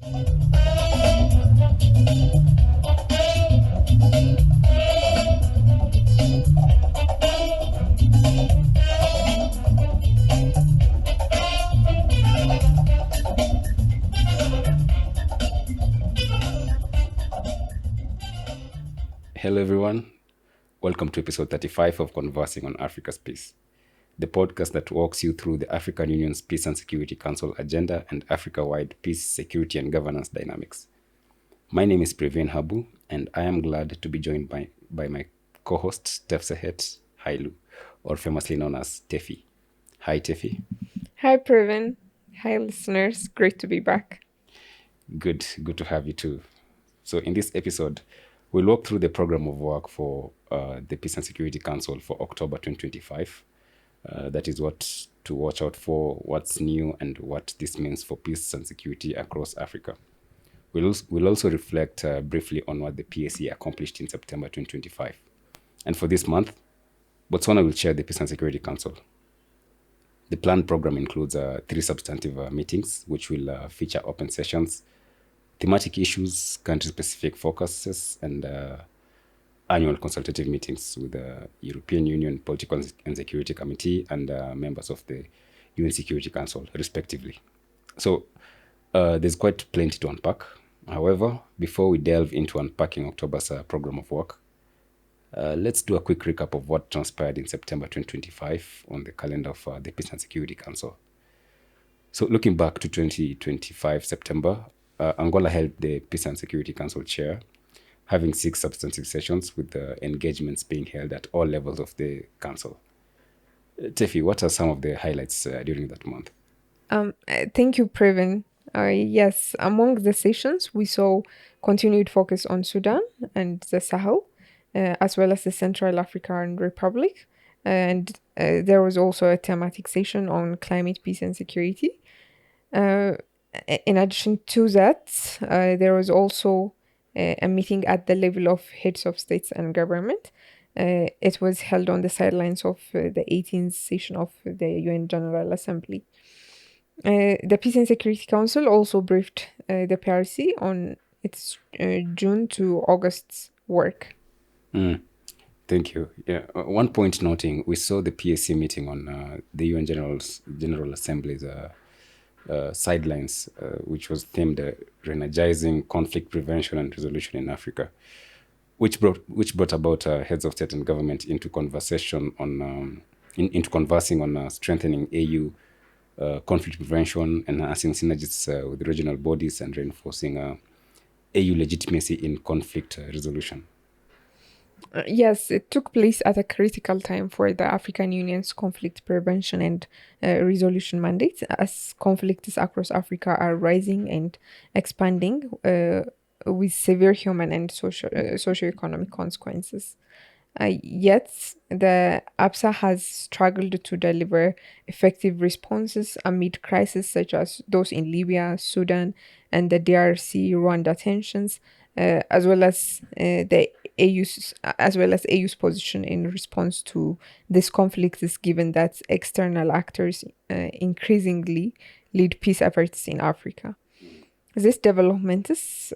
Hello, everyone. Welcome to episode 35 of Conversing on Africa's Peace, the podcast that walks you through the African Union's Peace and Security Council agenda and Africa-wide peace, security, and governance dynamics. My name is Previn Habu, and I am glad to be joined by my co-host, Tefsehet Hailu, or famously known as Tefi. Hi, Tefi. Hi, Previn. Hi, listeners. Great to be back. Good to have you too. So in this episode, we'll walk through the program of work for the Peace and Security Council for October 2025. That is what to watch out for, what's new, and what this means for peace and security across Africa. We'll also reflect briefly on what the PSC accomplished in September 2025. And for this month, Botswana will chair the Peace and Security Council. The planned program includes 3 substantive meetings, which will feature open sessions, thematic issues, country-specific focuses, and annual consultative meetings with the European Union Political and Security Committee and members of the UN Security Council, respectively. So there's quite plenty to unpack. However, before we delve into unpacking October's program of work, let's do a quick recap of what transpired in September 2025 on the calendar of the Peace and Security Council. So looking back to 2025 September, Angola held the Peace and Security Council chair, having 6 substantive sessions with the engagements being held at all levels of the council. Tefi, what are some of the highlights during that month? Thank you, Previn. Yes, among the sessions, we saw continued focus on Sudan and the Sahel, as well as the Central African Republic. And there was also a thematic session on climate, peace, and security. In addition to that, there was also a meeting at the level of heads of states and government. It was held on the sidelines of the 18th session of the UN General Assembly. The Peace and Security Council also briefed the PRC on its June to August work. Thank you. Yeah, one point noting, we saw the PSC meeting on the UN General Assembly's sidelines, which was themed Re-energizing conflict prevention and resolution in Africa, which brought about heads of state and government into conversing on strengthening AU conflict prevention, enhancing synergies with regional bodies, and reinforcing AU legitimacy in conflict resolution. Yes, it took place at a critical time for the African Union's conflict prevention and resolution mandate, as conflicts across Africa are rising and expanding with severe human and socio-economic consequences. Yet, the APSA has struggled to deliver effective responses amid crises such as those in Libya, Sudan, and the DRC Rwanda tensions, as well as AU's position in response to this conflict is given that external actors increasingly lead peace efforts in Africa. These developments,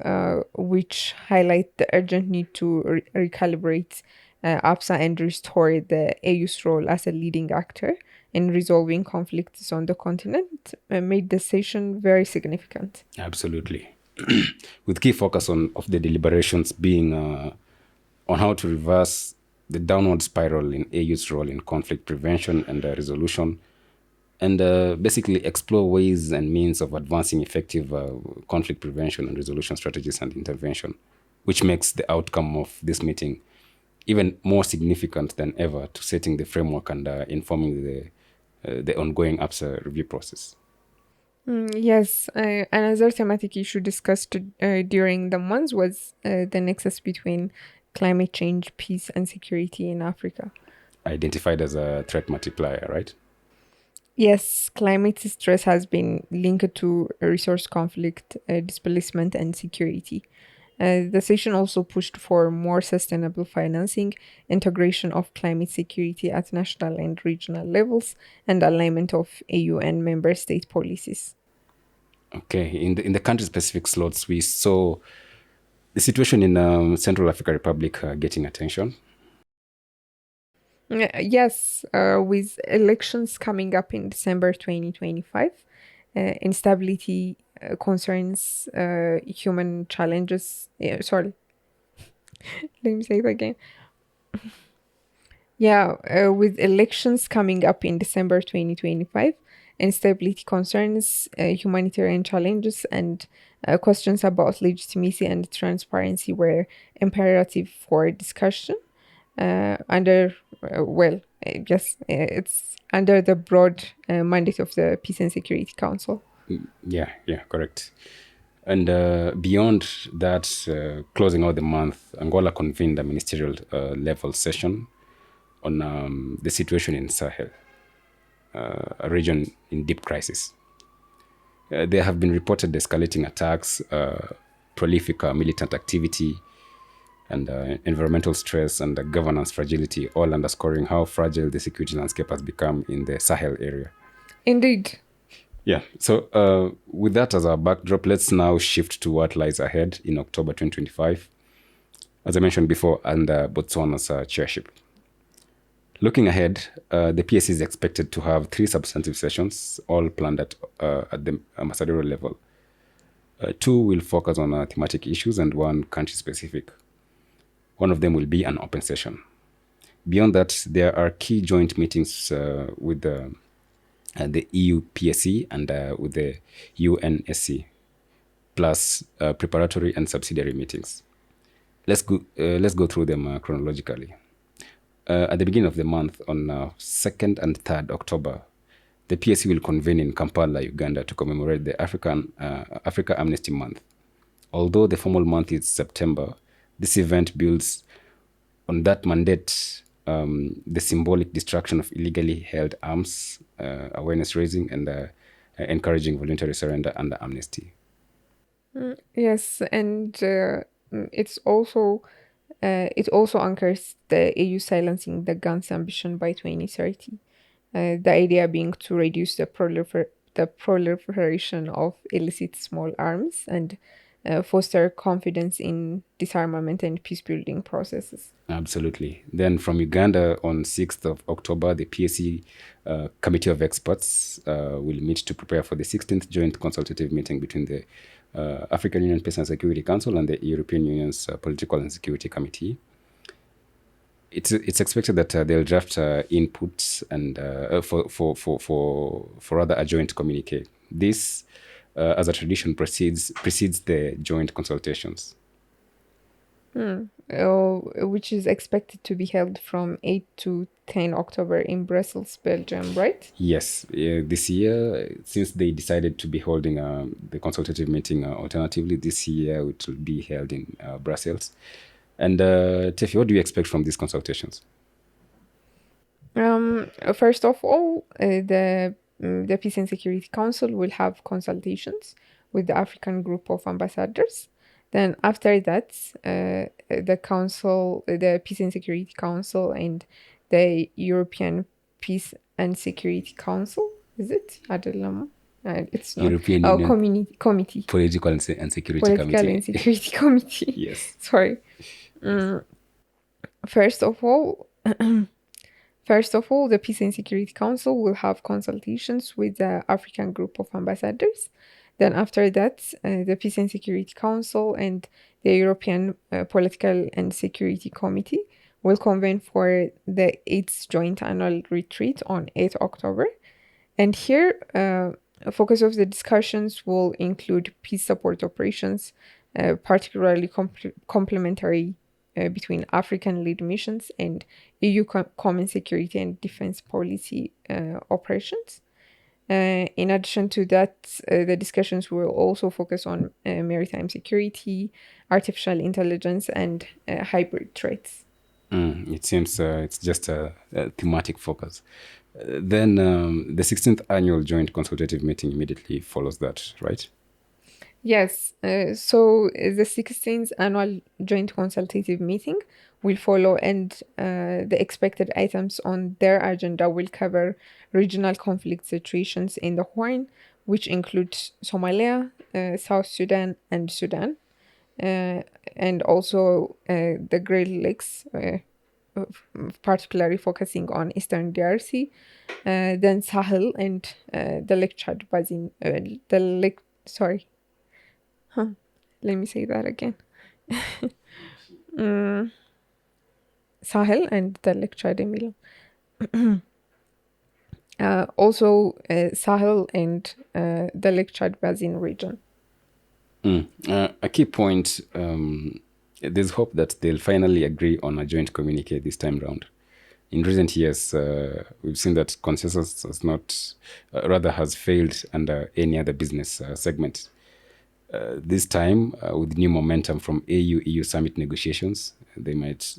which highlight the urgent need to recalibrate APSA and restore the AU's role as a leading actor in resolving conflicts on the continent, made the session very significant. Absolutely. With key focus of the deliberations being on how to reverse the downward spiral in AU's role in conflict prevention and resolution, and basically explore ways and means of advancing effective conflict prevention and resolution strategies and intervention, which makes the outcome of this meeting even more significant than ever to setting the framework and informing the ongoing APSA review process. Yes, another thematic issue discussed during the month was the nexus between climate change, peace, and security in Africa. Identified as a threat multiplier, right? Yes, climate stress has been linked to resource conflict, displacement, and security. The session also pushed for more sustainable financing, integration of climate security at national and regional levels, and alignment of AU and member state policies. Okay, in the country-specific slots, we saw the situation in Central African Republic getting attention. Yes, with elections coming up in December 2025, instability concerns, human challenges. Sorry, let me say it again. Yeah, with elections coming up in December 2025, instability concerns, humanitarian challenges, and questions about legitimacy and transparency were imperative for discussion. Under, yes, it's under the broad mandate of the Peace and Security Council. Yeah, correct. And beyond that, closing out the month, Angola convened a ministerial level session on the situation in Sahel, a region in deep crisis. There have been reported escalating attacks, prolific militant activity, and environmental stress and governance fragility, all underscoring how fragile the security landscape has become in the Sahel area. Indeed. Yeah. So, with that as our backdrop, let's now shift to what lies ahead in October 2025, as I mentioned before, under Botswana's chairship. Looking ahead, the PSC is expected to have 3 substantive sessions, all planned at the ambassadorial level. 2 will focus on thematic issues and 1 country-specific. One of them will be an open session. Beyond that, there are key joint meetings with the EU PSC and with the UNSC, plus preparatory and subsidiary meetings. Let's go through them chronologically. At the beginning of the month, on 2nd and 3rd October, the PSC will convene in Kampala, Uganda, to commemorate the Africa Amnesty Month. Although the formal month is September, this event builds on that mandate, the symbolic destruction of illegally held arms, awareness raising, and encouraging voluntary surrender under amnesty. Yes, and it also anchors the AU silencing the guns ambition by 2030. The idea being to reduce the proliferation of illicit small arms and foster confidence in disarmament and peace building processes. Absolutely. Then from Uganda on 6th of October, the PSC Committee of Experts will meet to prepare for the 16th Joint Consultative Meeting between the African Union Peace and Security Council and the European Union's Political and Security Committee. It's expected that they'll draft inputs and for rather a joint communique. This, as a tradition, precedes the joint consultations. Which is expected to be held from 8 to 10 October in Brussels, Belgium, right? Yes, this year, since they decided to be holding the consultative meeting alternatively, this year it will be held in Brussels. And Tefi, what do you expect from these consultations? First of all, the Peace and Security Council will have consultations with the African group of ambassadors. Then after that, the Peace and Security Council and the European Peace and Security Council, is it? Adelama? It's not. European Union Committee. Political and Security Political Committee. and Security Committee. Yes. Sorry. First of all, the Peace and Security Council will have consultations with the African group of ambassadors. Then after that, the Peace and Security Council and the European Political and Security Committee will convene for the 8th Joint Annual Retreat on 8 October. And here, a focus of the discussions will include peace support operations, particularly complementary between African-led missions and EU common security and defense policy operations. In addition to that, the discussions will also focus on maritime security, artificial intelligence, and hybrid threats. It seems it's just a thematic focus. Then the 16th Annual Joint Consultative Meeting immediately follows that, right? Yes, so the 16th Annual Joint Consultative Meeting will follow, and the expected items on their agenda will cover regional conflict situations in the Horn, which includes Somalia, South Sudan, and Sudan, and also the Great Lakes, particularly focusing on Eastern DRC, then Sahel and the Lake Chad Basin, let me say that again. Sahel and the Lake Chad Emile. Also Sahel and the Lake Chad Basin region. A key point, there's hope that they'll finally agree on a joint communique this time round. In recent years, we've seen that consensus has not, rather has failed under any other business segment. This time, with new momentum from AU-EU summit negotiations, they might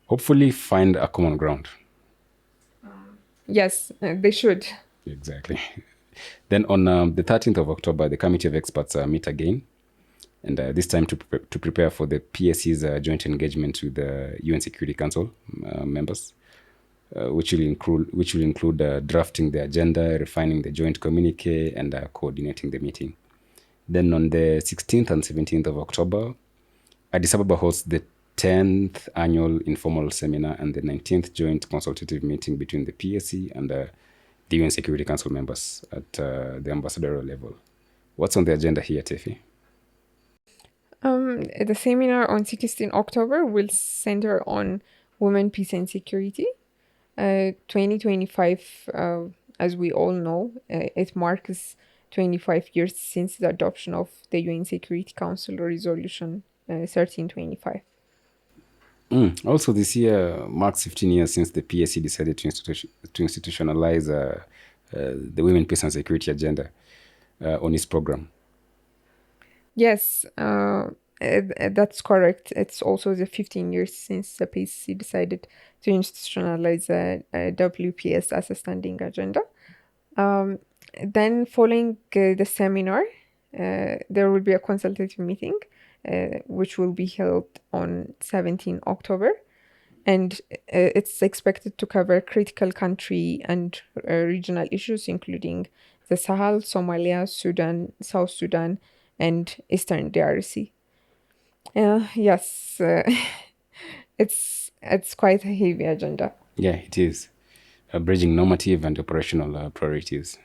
hopefully find a common ground. Yes, they should. Exactly. Then on the 13th of October, the Committee of Experts meet again, and this time to prepare for the PSC's joint engagement with the UN Security Council members, which will include drafting the agenda, refining the joint communique, and coordinating the meeting. Then on the 16th and 17th of October, Addis Ababa hosts the 10th annual informal seminar and the 19th joint consultative meeting between the PSC and the UN Security Council members at the ambassadorial level. What's on the agenda here, Tefi? The seminar on 16 October will center on women, peace, and security. 2025, as we all know, it marks 25 years since the adoption of the UN Security Council Resolution 1325. Also, this year marks 15 years since the PSC decided to institutionalize the Women, Peace and Security agenda on its program. Yes, that's correct. It's also the 15 years since the PSC decided to institutionalize WPS as a standing agenda. Then following the seminar, there will be a consultative meeting, which will be held on 17 October. And it's expected to cover critical country and regional issues, including the Sahel, Somalia, Sudan, South Sudan, and Eastern DRC. Yes, it's quite a heavy agenda. Yeah, it is. Bridging normative and operational priorities.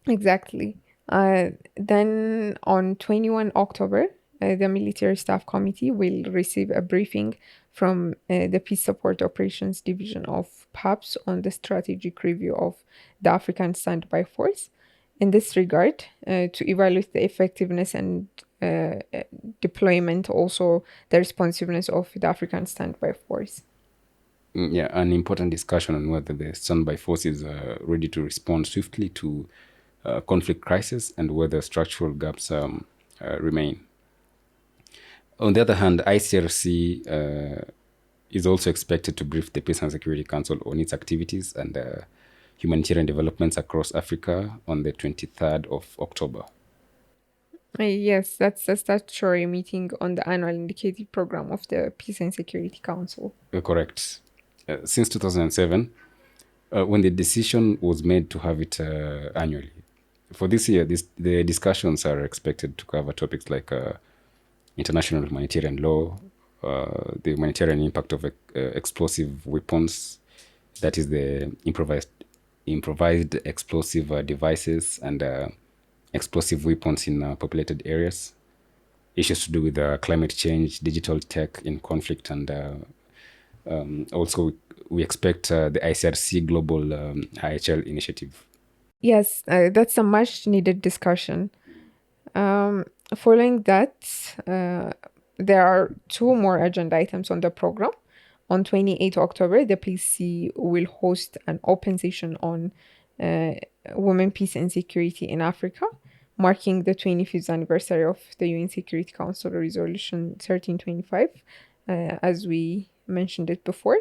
Exactly. Then on 21 October, the Military Staff Committee will receive a briefing from the Peace Support Operations Division of PAPS on the strategic review of the African Standby Force. In this regard, to evaluate the effectiveness and deployment, also the responsiveness of the African Standby Force. Yeah, an important discussion on whether the standby force is ready to respond swiftly to conflict crisis and whether structural gaps remain. On the other hand, ICRC is also expected to brief the Peace and Security Council on its activities and humanitarian developments across Africa on the 23rd of October. Yes, that's a statutory meeting on the annual indicative program of the Peace and Security Council. Correct. Since 2007, when the decision was made to have it annually. For this year, the discussions are expected to cover topics like international humanitarian law, the humanitarian impact of explosive weapons, that is the improvised explosive devices and explosive weapons in populated areas, issues to do with climate change, digital tech in conflict, and also we expect the ICRC Global IHL initiative. Yes, that's a much needed discussion. Following that, there are two more agenda items on the program. On 28 October, the PSC will host an open session on women, peace, and security in Africa, marking the 25th anniversary of the UN Security Council Resolution 1325, as we mentioned it before.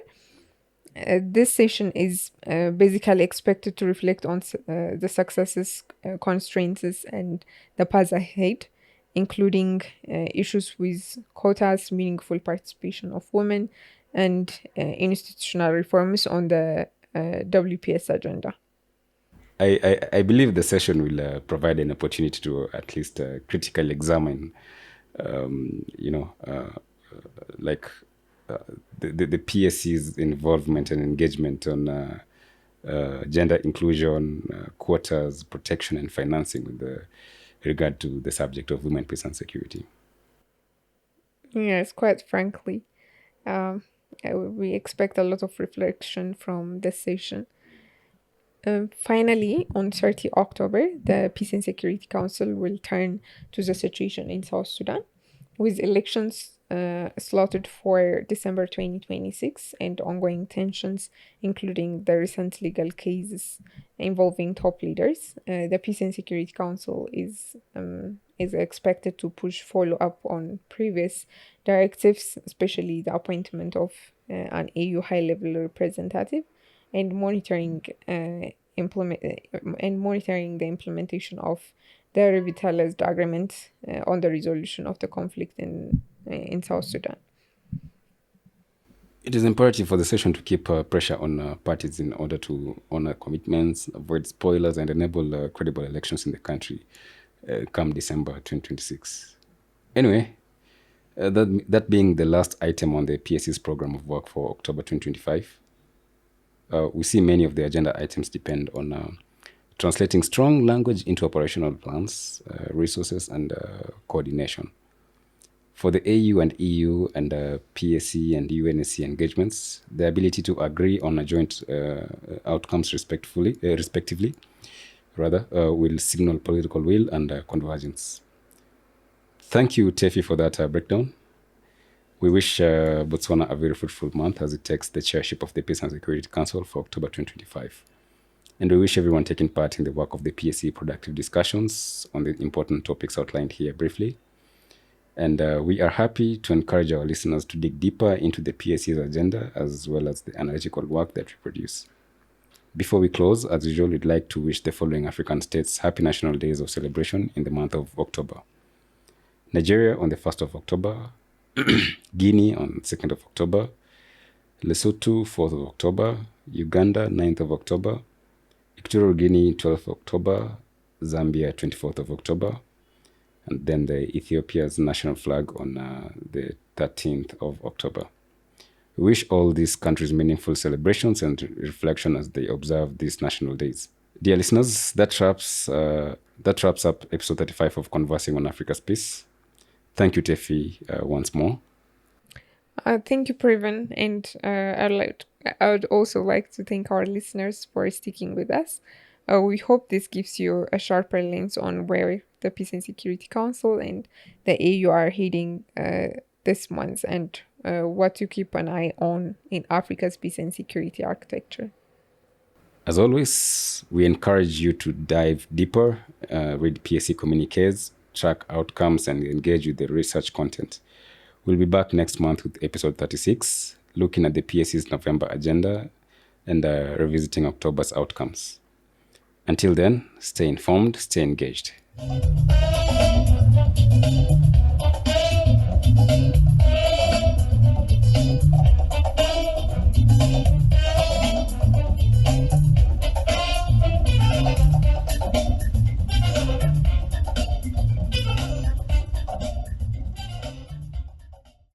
This session is basically expected to reflect on the successes, constraints, and the paths ahead, including issues with quotas, meaningful participation of women, and institutional reforms on the WPS agenda. I believe the session will provide an opportunity to at least critically examine, you know, like the PSC's involvement and engagement on gender inclusion, quotas, protection, and financing with regard to the subject of women, peace, and security. Yes, quite frankly. Um, we expect a lot of reflection from this session. Finally, on 30 October, the Peace and Security Council will turn to the situation in South Sudan, with elections slotted for December 2026 and ongoing tensions, including the recent legal cases involving top leaders. The Peace and Security Council is expected to push follow up on previous directives, especially the appointment of an AU high level representative and implement monitoring the implementation of the revitalized agreement on the resolution of the conflict in South Sudan. It is imperative for the session to keep pressure on parties in order to honor commitments, avoid spoilers, and enable credible elections in the country come December 2026. Anyway, that being the last item on the PSC's program of work for October 2025, we see many of the agenda items depend on translating strong language into operational plans, resources, and coordination. For the AU and EU and PSC and UNSC engagements, the ability to agree on a joint outcomes respectively, will signal political will and convergence. Thank you, Tefi, for that breakdown. We wish Botswana a very fruitful month as it takes the chairship of the Peace and Security Council for October 2025. And we wish everyone taking part in the work of the PSC productive discussions on the important topics outlined here briefly. And we are happy to encourage our listeners to dig deeper into the PSC's agenda as well as the analytical work that we produce. Before we close, as usual, we'd like to wish the following African states happy National Days of celebration in the month of October. Nigeria on the 1st of October, Guinea on 2nd of October, Lesotho 4th of October, Uganda 9th of October, Equatorial Guinea 12th of October, Zambia 24th of October, and then the Ethiopia's national flag on the 13th of October. We wish all these countries meaningful celebrations and reflection as they observe these national days. Dear listeners, that wraps up episode 35 of Conversing on Africa's Peace. Thank you, Tefi, once more. Thank you, Preven, and I would also like to thank our listeners for sticking with us. We hope this gives you a sharper lens on where the Peace and Security Council and the AU are heading this month and what to keep an eye on in Africa's peace and security architecture. As always, we encourage you to dive deeper, read PSC communiques, track outcomes, and engage with the research content. We'll be back next month with episode 36, looking at the PSC's November agenda and revisiting October's outcomes. Until then, stay informed, stay engaged.